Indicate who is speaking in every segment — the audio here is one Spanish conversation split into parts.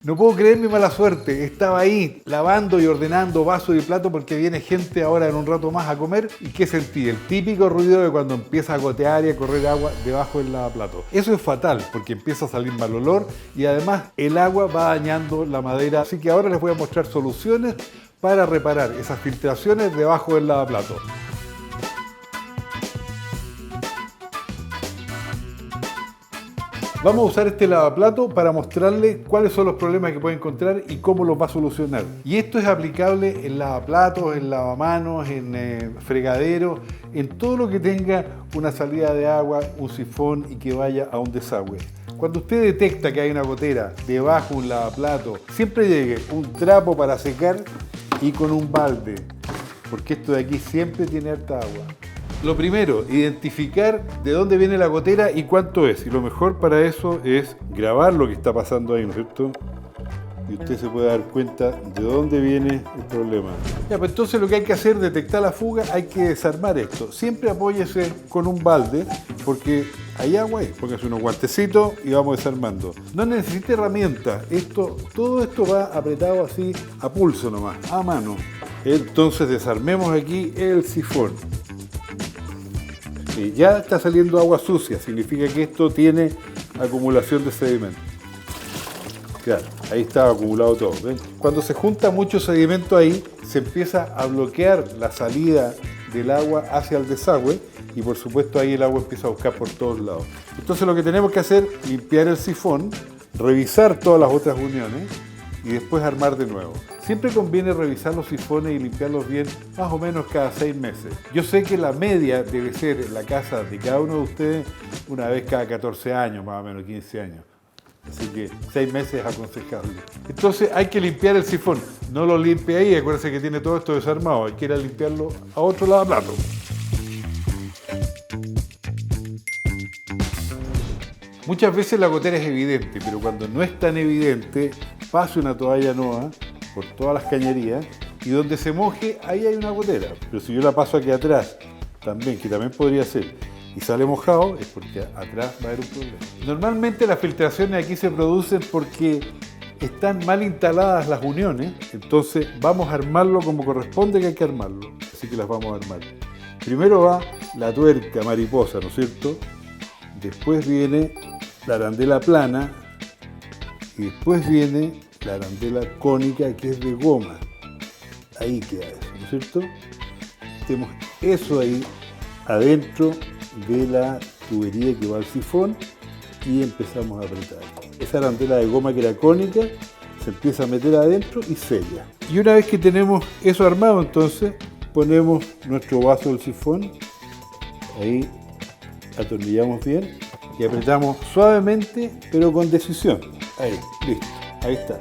Speaker 1: No puedo creer mi mala suerte. Estaba ahí lavando y ordenando vasos y platos porque viene gente ahora en un rato más a comer. ¿Y qué sentí? El típico ruido de cuando empieza a gotear y a correr agua debajo del lavaplato. Eso es fatal porque empieza a salir mal olor y además el agua va dañando la madera. Así que ahora les voy a mostrar soluciones para reparar esas filtraciones debajo del lavaplato. Vamos a usar este lavaplato para mostrarle cuáles son los problemas que puede encontrar y cómo los va a solucionar. Y esto es aplicable en lavaplatos, en lavamanos, en fregaderos, en todo lo que tenga una salida de agua, un sifón y que vaya a un desagüe. Cuando usted detecta que hay una gotera debajo de un lavaplato, siempre llegue un trapo para secar y con un balde, porque esto de aquí siempre tiene harta agua. Lo primero, identificar de dónde viene la gotera y cuánto es. Y lo mejor para eso es grabar lo que está pasando ahí, ¿no es cierto? Y usted se puede dar cuenta de dónde viene el problema. Ya, pues entonces lo que hay que hacer, detectar la fuga, hay que desarmar esto. Siempre apóyese con un balde, porque hay agua ahí. Póngase unos guantecitos y vamos desarmando. No necesita herramientas. Todo esto va apretado así a pulso nomás, a mano. Entonces desarmemos aquí el sifón. Ya está saliendo agua sucia, significa que esto tiene acumulación de sedimento. Claro, ahí está acumulado todo. ¿Ven? Cuando se junta mucho sedimento ahí, se empieza a bloquear la salida del agua hacia el desagüe y por supuesto ahí el agua empieza a buscar por todos lados. Entonces lo que tenemos que hacer es limpiar el sifón, revisar todas las otras uniones y después armar de nuevo. Siempre conviene revisar los sifones y limpiarlos bien más o menos cada 6 meses. Yo sé que la media debe ser en la casa de cada uno de ustedes una vez cada 14 años, más o menos 15 años. Así que 6 meses es aconsejable. Entonces hay que limpiar el sifón. No lo limpie ahí, acuérdense que tiene todo esto desarmado. Hay que ir a limpiarlo a otro lavaplato. Muchas veces la gotera es evidente, pero cuando no es tan evidente, pase una toalla nueva por todas las cañerías y donde se moje, ahí hay una gotera. Pero si yo la paso aquí atrás, también, que también podría ser, y sale mojado, es porque atrás va a haber un problema. Normalmente las filtraciones aquí se producen porque están mal instaladas las uniones, entonces vamos a armarlo como corresponde que hay que armarlo. Así que las vamos a armar. Primero va la tuerca mariposa, ¿no es cierto? Después viene la arandela plana y después viene la arandela cónica que es de goma. Ahí queda eso, ¿no es cierto? Tenemos eso ahí adentro de la tubería que va al sifón y empezamos a apretar. Esa arandela de goma que era cónica se empieza a meter adentro y sella. Y una vez que tenemos eso armado, entonces ponemos nuestro vaso del sifón, ahí atornillamos bien y apretamos suavemente pero con decisión. Ahí, listo. Ahí está.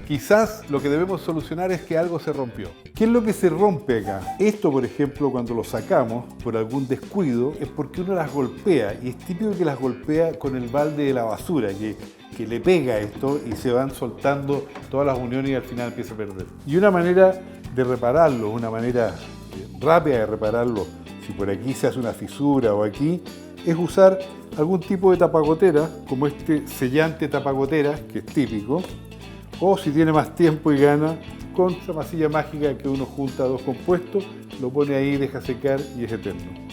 Speaker 1: Quizás lo que debemos solucionar es que algo se rompió. ¿Qué es lo que se rompe acá? Esto, por ejemplo, cuando lo sacamos por algún descuido, es porque uno las golpea. Y es típico que las golpea con el balde de la basura, que le pega esto y se van soltando todas las uniones y al final empieza a perder. Y una manera de repararlo, una manera rápida de repararlo, si por aquí se hace una fisura o aquí, es usar algún tipo de tapagotera, como este sellante tapagoteras, que es típico, o si tiene más tiempo y gana, con esa masilla mágica que uno junta dos compuestos, lo pone ahí, deja secar y es eterno.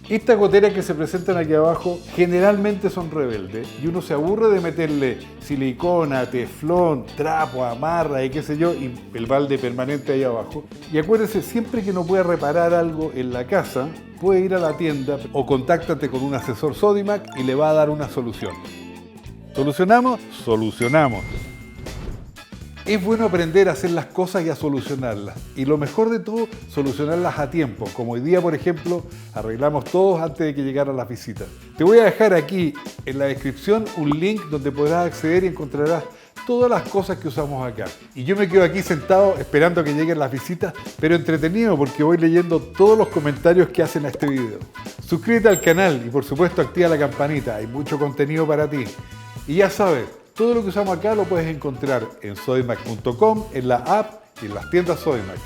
Speaker 1: Estas goteras que se presentan aquí abajo generalmente son rebeldes y uno se aburre de meterle silicona, teflón, trapo, amarra y qué sé yo, y el balde permanente ahí abajo. Y acuérdense, siempre que no pueda reparar algo en la casa, puede ir a la tienda o contáctate con un asesor Sodimac y le va a dar una solución. ¿Solucionamos? Solucionamos. Es bueno aprender a hacer las cosas y a solucionarlas. Y lo mejor de todo, solucionarlas a tiempo. Como hoy día, por ejemplo, arreglamos todos antes de que llegaran las visitas. Te voy a dejar aquí en la descripción un link donde podrás acceder y encontrarás todas las cosas que usamos acá. Y yo me quedo aquí sentado esperando que lleguen las visitas, pero entretenido porque voy leyendo todos los comentarios que hacen a este video. Suscríbete al canal y por supuesto activa la campanita, hay mucho contenido para ti. Y ya sabes, todo lo que usamos acá lo puedes encontrar en sodimac.com, en la app y en las tiendas Sodimac.